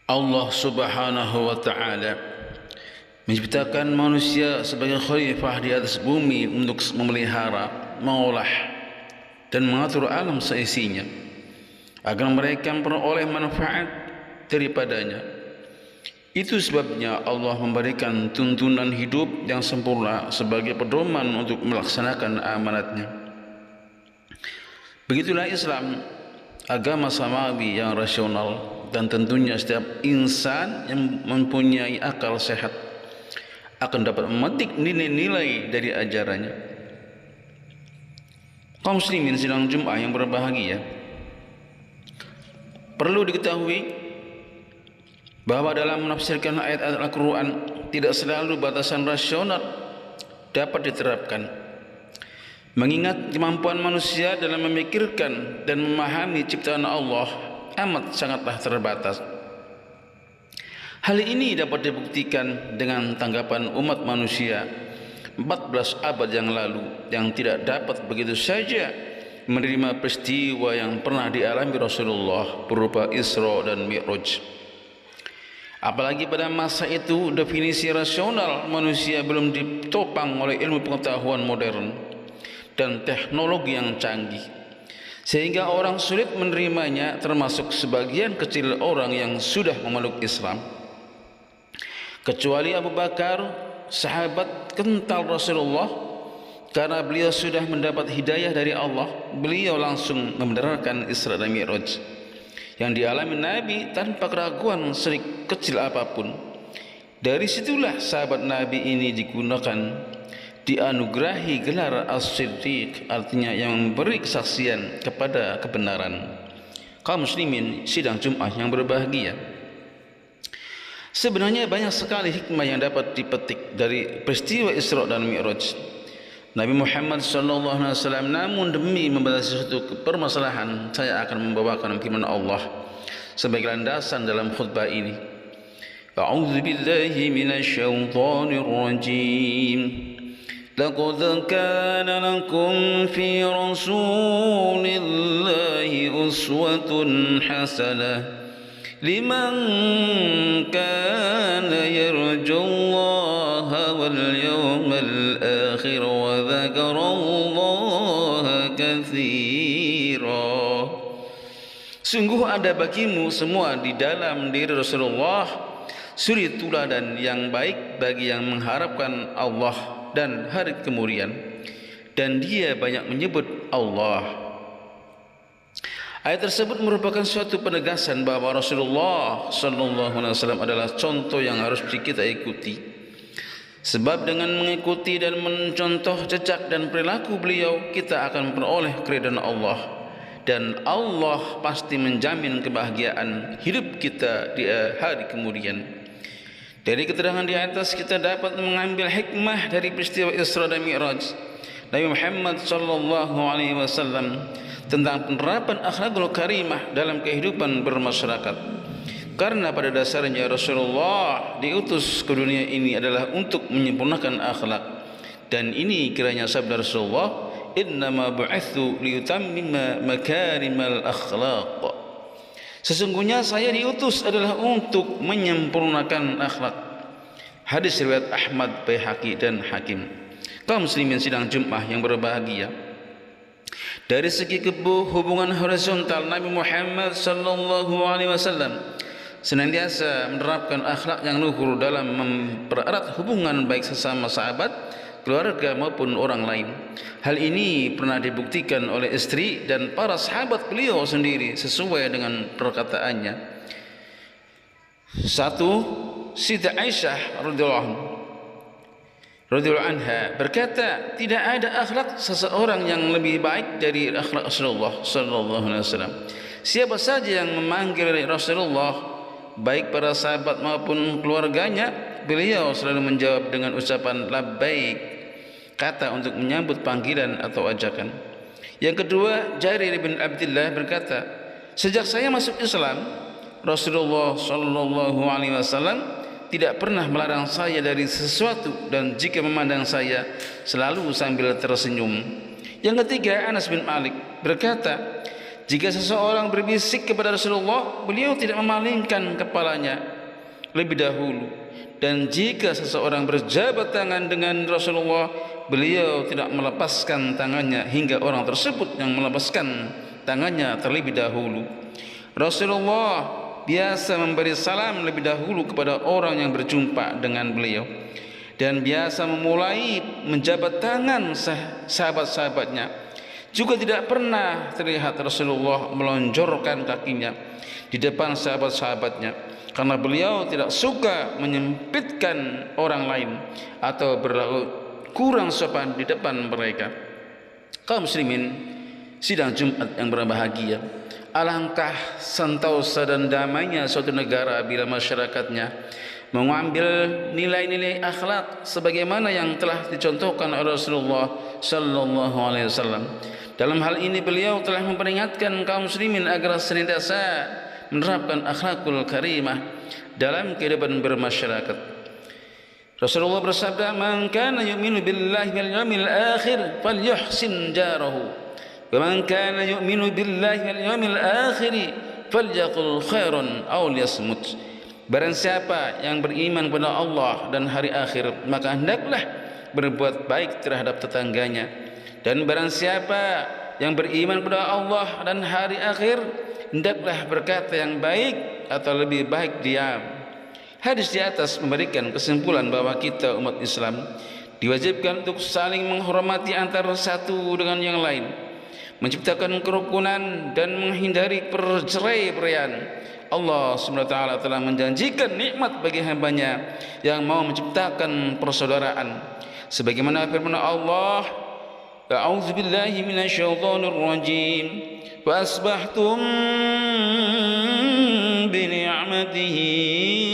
Allah Subhanahu wa taala menciptakan manusia sebagai khalifah di atas bumi untuk memelihara, mengolah dan mengatur alam seisinya agar mereka memperoleh manfaat daripadanya. Itu sebabnya Allah memberikan tuntunan hidup yang sempurna sebagai pedoman untuk melaksanakan amanatnya. Begitulah Islam, agama samawi yang rasional, dan tentunya setiap insan yang mempunyai akal sehat akan dapat memetik nilai-nilai dari ajarannya. Kaum muslimin sidang Jumat yang berbahagia, perlu diketahui bahwa dalam menafsirkan ayat-ayat Al-Quran tidak selalu batasan rasional dapat diterapkan, mengingat kemampuan manusia dalam memikirkan dan memahami ciptaan Allah amat sangatlah terbatas. Hal ini dapat dibuktikan dengan tanggapan umat manusia 14 abad yang lalu yang tidak dapat begitu saja menerima peristiwa yang pernah dialami Rasulullah berupa Isra dan Mi'raj. Apalagi pada masa itu definisi rasional manusia belum ditopang oleh ilmu pengetahuan modern dan teknologi yang canggih, sehingga orang sulit menerimanya, termasuk sebagian kecil orang yang sudah memeluk Islam. Kecuali Abu Bakar, sahabat kental Rasulullah, karena beliau sudah mendapat hidayah dari Allah, beliau langsung membenarkan Isra dan Mi'raj yang dialami Nabi tanpa keraguan sedikit kecil apapun. Dari situlah sahabat Nabi ini dianugerahi gelar As-Siddiq, artinya yang memberi kesaksian kepada kebenaran. Kaum muslimin sidang Jumat yang berbahagia, sebenarnya banyak sekali hikmah yang dapat dipetik dari peristiwa Isra dan Mi'raj Nabi Muhammad SAW. Namun demi membatasi suatu permasalahan, saya akan membawakan firman Allah sebagai landasan dalam khutbah ini. A'udzu billahi minasyaitonir rajim. Laqad kana lakum fi rasulillahi uswatun hasanah liman kana yarjullaha wal yawmal akhir wa dzakarallaha katsira. Sungguh ada bagimu semua di dalam diri Rasulullah suri teladan yang baik bagi yang mengharapkan Allah dan hari kemudian, dan dia banyak menyebut Allah. Ayat tersebut merupakan suatu penegasan bahwa Rasulullah SAW adalah contoh yang harus kita ikuti. Sebab dengan mengikuti dan mencontoh jejak dan perilaku beliau, kita akan memperoleh keridhaan Allah, dan Allah pasti menjamin kebahagiaan hidup kita di hari kemudian. Dari keterangan di atas kita dapat mengambil hikmah dari peristiwa Isra dan Mi'raj Nabi Muhammad SAW tentang penerapan akhlakul karimah dalam kehidupan bermasyarakat. Karena pada dasarnya Rasulullah diutus ke dunia ini adalah untuk menyempurnakan akhlak, dan ini kiranya sabda Rasulullah, innama bu'itsu liyutammima makarimal akhlaq. Sesungguhnya saya diutus adalah untuk menyempurnakan akhlak. Hadis riwayat Ahmad, Baihaqi dan Hakim. Kaum muslimin sidang Jumat yang berbahagia, dari segi hubungan horizontal, Nabi Muhammad SAW senantiasa menerapkan akhlak yang luhur dalam mempererat hubungan baik sesama sahabat, keluarga maupun orang lain. Hal ini pernah dibuktikan oleh istri dan para sahabat beliau sendiri sesuai dengan perkataannya. Satu, Siti Aisyah radhiyallahu anha berkata, tidak ada akhlak seseorang yang lebih baik dari akhlak Rasulullah SAW. Siapa saja yang memanggil Rasulullah, baik para sahabat maupun keluarganya, beliau selalu menjawab dengan ucapan labbaik, kata untuk menyambut panggilan atau ajakan. Yang kedua, Jarir bin Abdullah berkata, sejak saya masuk Islam, Rasulullah SAW tidak pernah melarang saya dari sesuatu, dan jika memandang saya selalu sambil tersenyum. Yang ketiga, Anas bin Malik berkata, Jika seseorang berbisik kepada Rasulullah, beliau tidak memalingkan kepalanya lebih dahulu. Dan jika seseorang berjabat tangan dengan Rasulullah, beliau tidak melepaskan tangannya hingga orang tersebut yang melepaskan tangannya terlebih dahulu. Rasulullah biasa memberi salam lebih dahulu kepada orang yang berjumpa dengan beliau, dan biasa memulai menjabat tangan sahabat-sahabatnya. Juga tidak pernah terlihat Rasulullah melonjorkan kakinya di depan sahabat-sahabatnya, karena beliau tidak suka menyempitkan orang lain atau berlaku kurang sopan di depan mereka. Kaum muslimin sidang Jumat yang berbahagia, alangkah sentosa dan damainya suatu negara bila masyarakatnya mengambil nilai-nilai akhlak sebagaimana yang telah dicontohkan oleh Rasulullah sallallahu alaihi wasallam. Dalam hal ini beliau telah memperingatkan kaum muslimin agar senantiasa menerapkan akhlakul karimah dalam kehidupan bermasyarakat. Rasulullah bersabda, "Man kana yu'minu billahi wal yawmil akhir falyuhsin jarahu, wa man kana yu'minu billahi wal yawmil akhir falyaqul khairan aw liyasmut." Barang siapa yang beriman kepada Allah dan hari akhir, maka hendaklah berbuat baik terhadap tetangganya. Dan barang siapa yang beriman kepada Allah dan hari akhir, hendaklah berkata yang baik atau lebih baik diam. Hadis di atas memberikan kesimpulan bahwa kita umat Islam diwajibkan untuk saling menghormati antara satu dengan yang lain, menciptakan kerukunan dan menghindari perceraian. Allah SWT telah menjanjikan nikmat bagi hambanya yang mau menciptakan persaudaraan, sebagaimana firman Allah, "A'udzu billahi minasyaitonir rajim, fa asbahtum bi ni'matihi